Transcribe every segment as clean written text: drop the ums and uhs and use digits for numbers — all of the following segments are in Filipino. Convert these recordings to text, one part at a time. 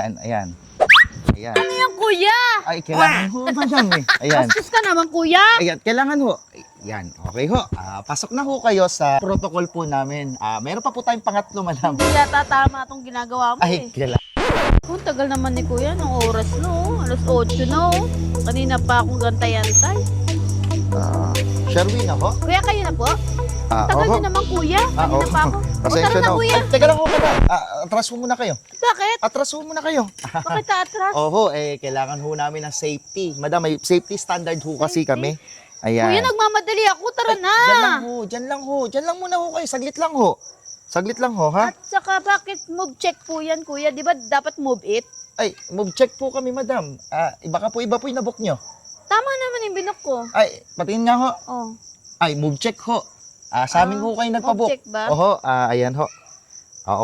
Ayan, ayan. Ayan. Ano yan, kuya? Ay, kailangan ho, madam eh. Ayan. Bastos ka naman, kuya. Ayan, kailangan ho. Ayan, okay ho. Pasok na ho kayo sa protocol po namin. Meron pa po tayong pangatlo, madam. Hindi yata tama itong ginagawa mo Ay, eh. kailangan. Kung tagal naman ni kuya, nung oras no. Alas 8 na oh. Kanina pa akong gantay-antay. Sherwin ako. Kuya, kayo na po? Tagal oho. na naman, kuya. Kanina pa ako. Pasensya Tara na na, ho. kuya. Ay, teka lang ho, madam. Atras mo muna kayo. Bakit? Atras mo muna kayo. Bakit taatras? Oho, kailangan ho namin ng safety. Madam, may safety standard ho kasi kami. Ayan. Kuya, nagmamadali ako. Tara na. Diyan lang ho, diyan lang ho. Diyan lang muna ho kayo. Saglit lang ho. Saglit lang ho, ha? At saka bakit move check po yan, kuya? Di ba dapat move it? Ay, move check po kami, madam. Baka po iba po yung nabook nyo. Tama naman yung binok ko. Ay, patingin nga ho. Oh. Ay, move check ho. Sa amin ho kayo nagpabook. Move check ba? Oho, ayan ho.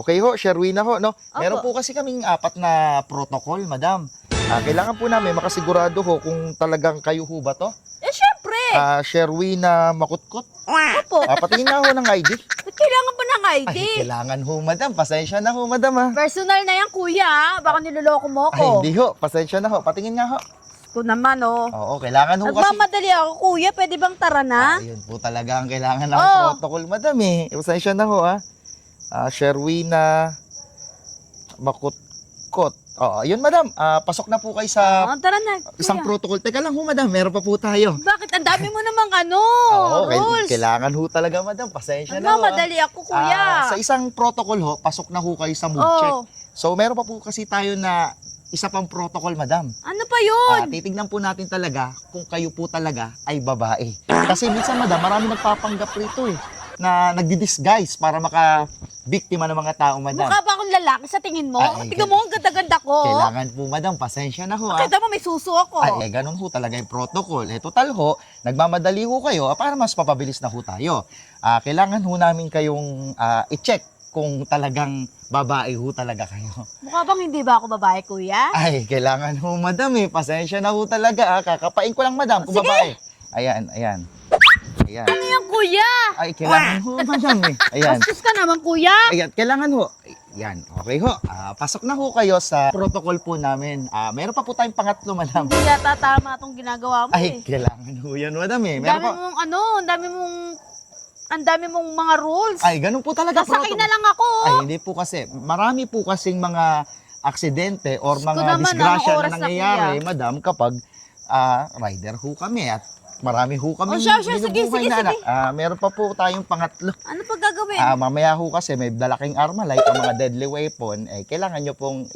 Okay ho, Sherwina ho, no? Opo. Meron po kasi kaming 4 na protocol, madam. Kailangan po namin makasigurado ho kung talagang kayo ho ba to? Eh, syempre. Sherwina Makutkot. Opo. Patingin nga ho ng ID. Ba't kailangan ba ng ID? Ay, kailangan ho, madam. Pasensya na ho, madam, ha? Personal na yan, kuya. Ah. Baka niloloko mo Ay, ako. hindi ho. Pasensya na ho. Patingin nga ho. Ko naman, oh. Oo, kailangan ho kasi. Nagmamadali ako, kuya. Pwede bang tara na? Ayun po talaga ang kailangan ng Oo. protocol, madam, eh. Pasensya na ho, ha? Sherwina Makutkot. Ayun, madam. Pasok na po kayo sa Tara na, kuya. isang protocol. Teka lang ho, madam. Meron pa po tayo. Bakit? Ang dami mo namang rules. Kailangan ho talaga, madam. Pasensya na ho, ha? Nagmamadali ako, kuya. Sa isang protocol ho, pasok na ho kayo sa move Oo. check. So, meron pa po kasi tayo na isa pang protocol, madam. Ano pa yun? Titignan po natin talaga kung kayo po talaga ay babae. Kasi minsan, madam, marami nagpapanggap rito eh, na nagdi-disguise para maka-biktima ng mga tao, madam. Mukha ba akong lalaki sa tingin mo? Ay, Tingnan mo, ang ganda-ganda ko. Kailangan po, madam, pasensya na ho. Kita mo, may suso ako. Ganun ho talaga yung protocol. Total ho, nagmamadali ho kayo para mas papabilis na ho tayo. Kailangan ho namin kayong i-check kung talagang babae ho talaga kayo. Mukha bang hindi ba ako babae, kuya? Ay, kailangan ho, madam eh. Pasensya na ho talaga. Kakapain ko lang, madam, kung Sige. babae. Ayan, ayan. Ayan. Ano yan, kuya? Ay, kailangan ho, madam eh. Ayan. Bastos ka naman, kuya. Ayan, kailangan ho. Ayan, okay ho. Pasok na ho kayo sa protocol po namin. Meron pa po tayong pangatlo, madam. Hindi yata tama itong ginagawa mo Ay, eh. kailangan ho yan, madam eh. Ang Meron dami pa. mong ang dami mong mga rules. Ay, ganun po talaga Sasakay na lang ako. Ay, hindi po kasi. Marami po kasing mga aksidente or Diyos ko mga naman, disgrasya anong oras na na, nangyayari, kuya? madam, kapag rider ho kami at marami ho kami Siya, sige, sige. meron pa po tayong pangatlo. Ano pa gagawin? Mamaya ho kasi may dalaking Armalite o mga deadly weapon, kailangan nyo pong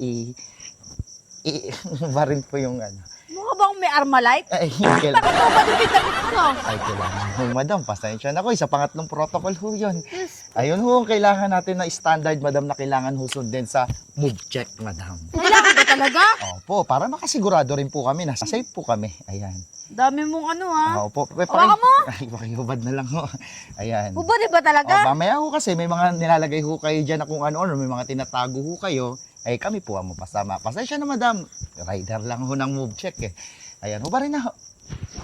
barin po yung ano. Mukha ba akong may Armalite? Ay, Bakit mo ba yung pinagit ko? ay, kailangan ho, madam. Pasensya na ko. Sa pangatlong protocol ho yun. Yes. Ayun ho, ang kailangan natin na standard, madam, na kailangan ho sundin sa move check, madam. Kailangan ba talaga? Opo, para makasigurado rin po kami na safe po kami. Ayan. Dami mong ano ha. Opo. Hawakan mo? Ay, pakihubad na lang ho. Ayan. Hubad ba talaga? Mamaya ho kasi may mga nilalagay ho kayo dyan na kung ano-ano, may mga tinatago ho kayo. Kami po ang mapasama. Pasensya na, madam. Rider lang ho ng move check eh. Ayan, huba rin na ho.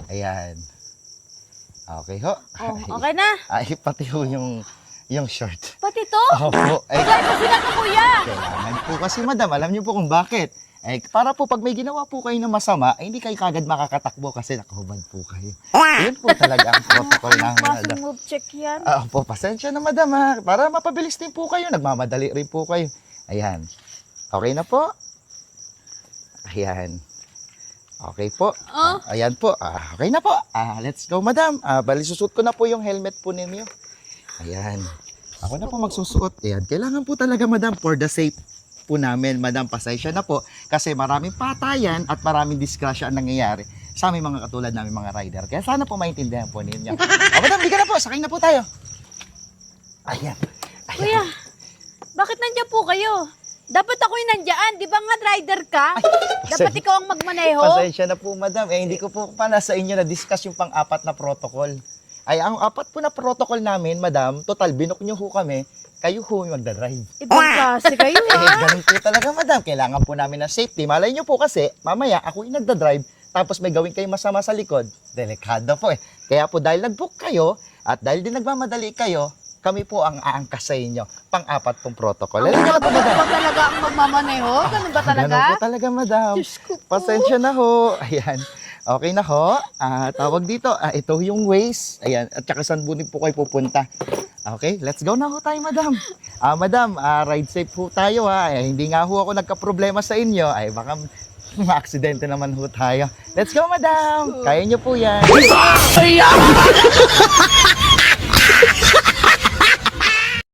Ayan. Okay ho. Okay na. Ay, pati ho yung short. Pati to? Opo. Wala pa sila to, kuya. Kailangan po kasi, madam. Alam niyo po kung bakit. Para po pag may ginawa po kayo na masama, hindi kayo kagad makakatakbo kasi nakahubad po kayo. Yun po talaga ang protocol namin, madam. Pasang move check yan. Opo, pasensya na, madam, ha. Para mapabilis din po kayo. Nagmamadali rin po kayo. Ayan. Okay na po. Ayan. Okay po. Ayan po. Okay na po. Let's go, madam. Bali, susuot ko na po yung helmet po ninyo. Ayan. Ako na po magsusuot. Ayan. Kailangan po talaga, madam, for the safe po namin, madam. Pasensya na po. Kasi maraming patayan at maraming disgrasya ang nangyayari sa aming mga katulad namin mga rider. Kaya sana po maintindihan po ninyo. Madam, di ka na po. Sakay na po tayo. Ayan. Kuya, bakit nandiyan po kayo? Dapat ako yung nandiyan. Di ba nga rider ka? Dapat ikaw ang magmaneho. Pasensya na po, madam. Hindi ko po pala sa inyo na-discuss yung pang-apat na protocol. Ang apat po na protocol namin, madam, total, binok nyo ho kami, kayo ho yung magdadrive. Ibang klase kayo Ganun po talaga, madam. Kailangan po namin ng safety. Malay nyo po kasi, mamaya, ako yung nagdadrive, tapos may gawin kayo masama sa likod. Delikado po eh. Kaya po, dahil nag-book kayo, at dahil din nagmamadali kayo, kami po ang aangkas sa inyo. Pang-apat pong protocol. Halika na po, madam. Ikaw talaga ang magmamaneho? Ganun ba talaga? Ganun po talaga, madam. Diyos ko po. Pasensya na ho. Ayan. Okay na ho. Tawag dito. Ito yung ways. Ayan. At saka saan po kayo pupunta. Okay, let's go na ho tayo, madam. Madam, ride safe ho tayo ha. Hindi nga ho ako nagka-problema sa inyo. Ay, baka ma-aksidente naman ho tayo. Let's go, madam. Kaya nyo po yan.